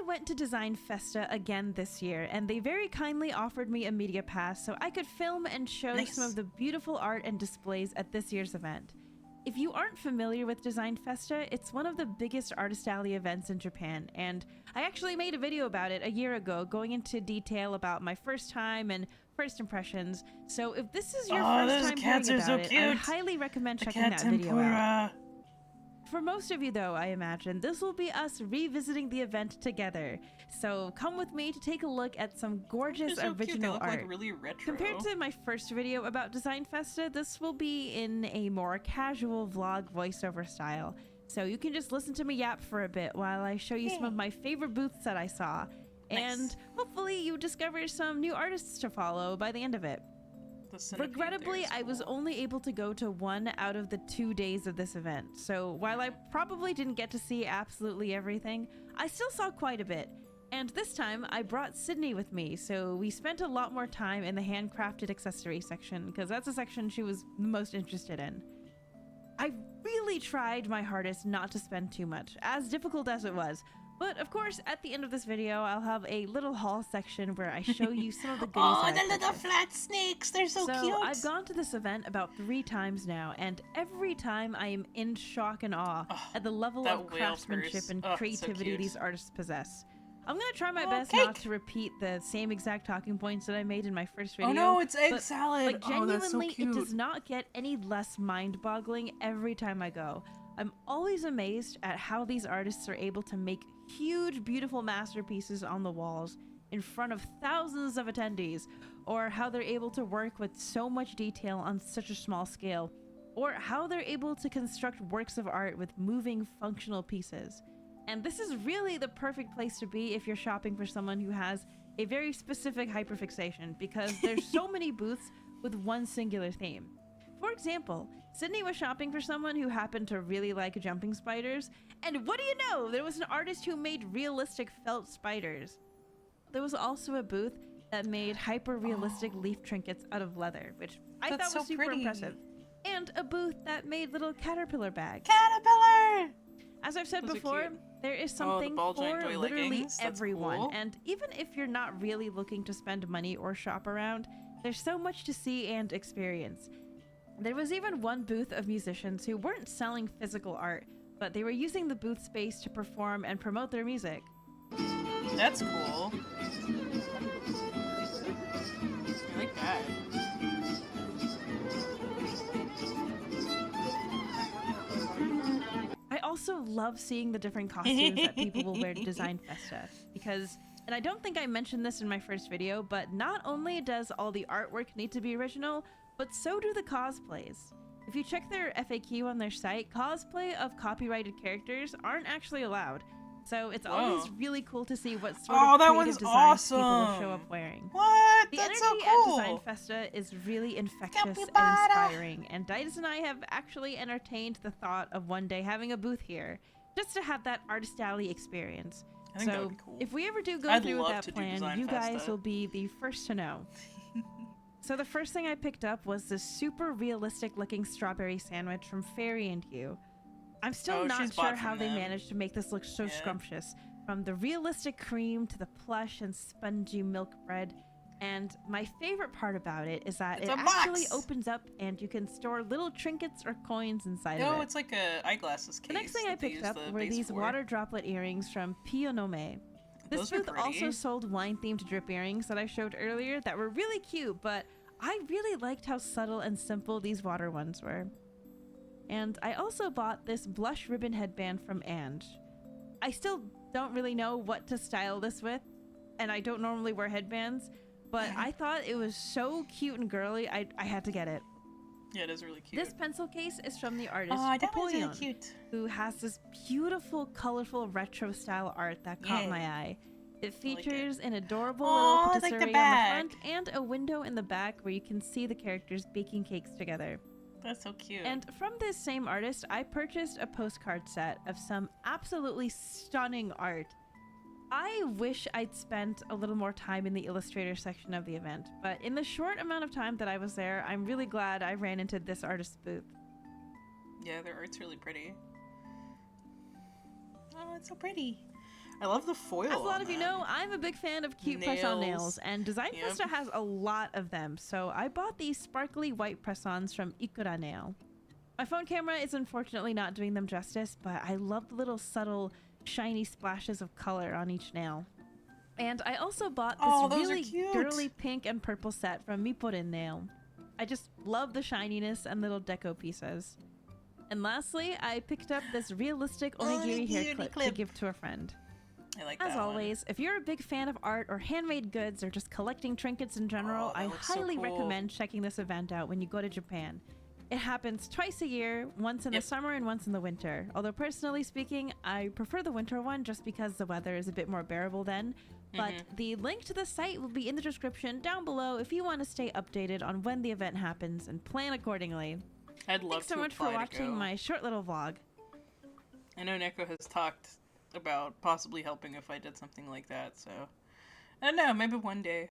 went to Design Festa again this year, and they very kindly offered me a media pass so I could film and show some of the beautiful art and displays at this year's event. If you aren't familiar with Design Festa, it's one of the biggest artist alley events in Japan, and I actually made a video about it a year ago, going into detail about my first time and first impressions. So if this is your first time hearing about it, I highly recommend checking that video out. For most of you though, I imagine, this will be us revisiting the event together. So come with me to take a look at some gorgeous original art. Like really retro. Compared to my first video about Design Festa, this will be in a more casual vlog voiceover style. So you can just listen to me yap for a bit while I show you some of my favorite booths that I saw. And hopefully you discover some new artists to follow by the end of it. Regrettably, I was only able to go to 1 out of the 2 days of this event, so while I probably didn't get to see absolutely everything, I still saw quite a bit. And this time, I brought Sydney with me, so we spent a lot more time in the handcrafted accessory section, because that's a section she was most interested in. I really tried my hardest not to spend too much, as difficult as it was. But of course, at the end of this video, I'll have a little haul section where I show you some of the goodies. Oh, the little flat snakes! They're so cute! I've gone to this event about 3 times now, and every time I am in shock and awe at the level of craftsmanship and creativity these artists possess. I'm gonna try my best not to repeat the same exact talking points that I made in my first video. Oh no, it's egg salad! Like, genuinely, it does not get any less mind-boggling every time I go. I'm always amazed at how these artists are able to make huge, beautiful masterpieces on the walls in front of thousands of attendees, or how they're able to work with so much detail on such a small scale, or how they're able to construct works of art with moving, functional pieces. And this is really the perfect place to be if you're shopping for someone who has a very specific hyperfixation, because there's so many booths with one singular theme. For example, Sydney was shopping for someone who happened to really like jumping spiders, and what do you know, there was an artist who made realistic felt spiders. There was also a booth that made hyper-realistic leaf trinkets out of leather, which I thought was super impressive. And a booth that made little caterpillar bags. Caterpillar! As I've said before, there is something for literally everyone, and even if you're not really looking to spend money or shop around, there's so much to see and experience. There was even one booth of musicians who weren't selling physical art, but they were using the booth space to perform and promote their music. That's cool. I like that. I also love seeing the different costumes that people will wear to Design Festa, because, and I don't think I mentioned this in my first video, but not only does all the artwork need to be original, but so do the cosplays. If you check their FAQ on their site, cosplay of copyrighted characters aren't actually allowed. So it's always really cool to see what sort of creative designs people will show up wearing. What? The That's energy so cool. at Design Festa is really infectious and inspiring, and Didas and I have actually entertained the thought of one day having a booth here, just to have that artist alley experience. I think that would be cool. If we ever do go through with that plan, you guys will be the first to know. So the first thing I picked up was this super realistic looking strawberry sandwich from Fairy and Hue. I'm still not sure how they managed to make this look so scrumptious, from the realistic cream to the plush and spongy milk bread. And my favorite part about it is that it actually opens up and you can store little trinkets or coins inside of it. Oh, it's like a eyeglasses case. The next thing I picked up were these water droplet earrings from Pionome. This booth also sold wine-themed drip earrings that I showed earlier that were really cute, but I really liked how subtle and simple these water ones were. And I also bought this blush ribbon headband from Ange. I still don't really know what to style this with, and I don't normally wear headbands, but I thought it was so cute and girly, I had to get it. Yeah, it is really cute. This pencil case is from the artist Napoleon, who has this beautiful, colorful retro style art that caught my eye. It features an adorable little patisserie on the front and a window in the back where you can see the characters baking cakes together. That's so cute. And from this same artist, I purchased a postcard set of some absolutely stunning art. I wish I'd spent a little more time in the illustrator section of the event, but in the short amount of time that I was there, I'm really glad I ran into this artist's booth. Yeah, their art's really pretty. Oh, it's so pretty. I love the foil. As a lot on of you that. know, I'm a big fan of cute press-on nails, and Design Yep. Festa has a lot of them, so I bought these sparkly white press-ons from Ikura Nail. My phone camera is unfortunately not doing them justice, but I love the little subtle, shiny splashes of color on each nail. And I also bought this those are really cute. girly pink and purple set from Miporin Nail. I just love the shininess and little deco pieces. And lastly, I picked up this realistic onigiri hair clip to give to a friend. I like As that always, if you're a big fan of art or handmade goods or just collecting trinkets in general, that I looks so highly cool. recommend checking this event out when you go to Japan. It happens twice a year, once in the summer and once in the winter. Although personally speaking, I prefer the winter one just because the weather is a bit more bearable then. But the link to the site will be in the description down below if you want to stay updated on when the event happens and plan accordingly. I'd love Thanks so to much for apply to watching go. my short little vlog. I know Neko has talked about possibly helping if I did something like that, so I don't know, maybe one day.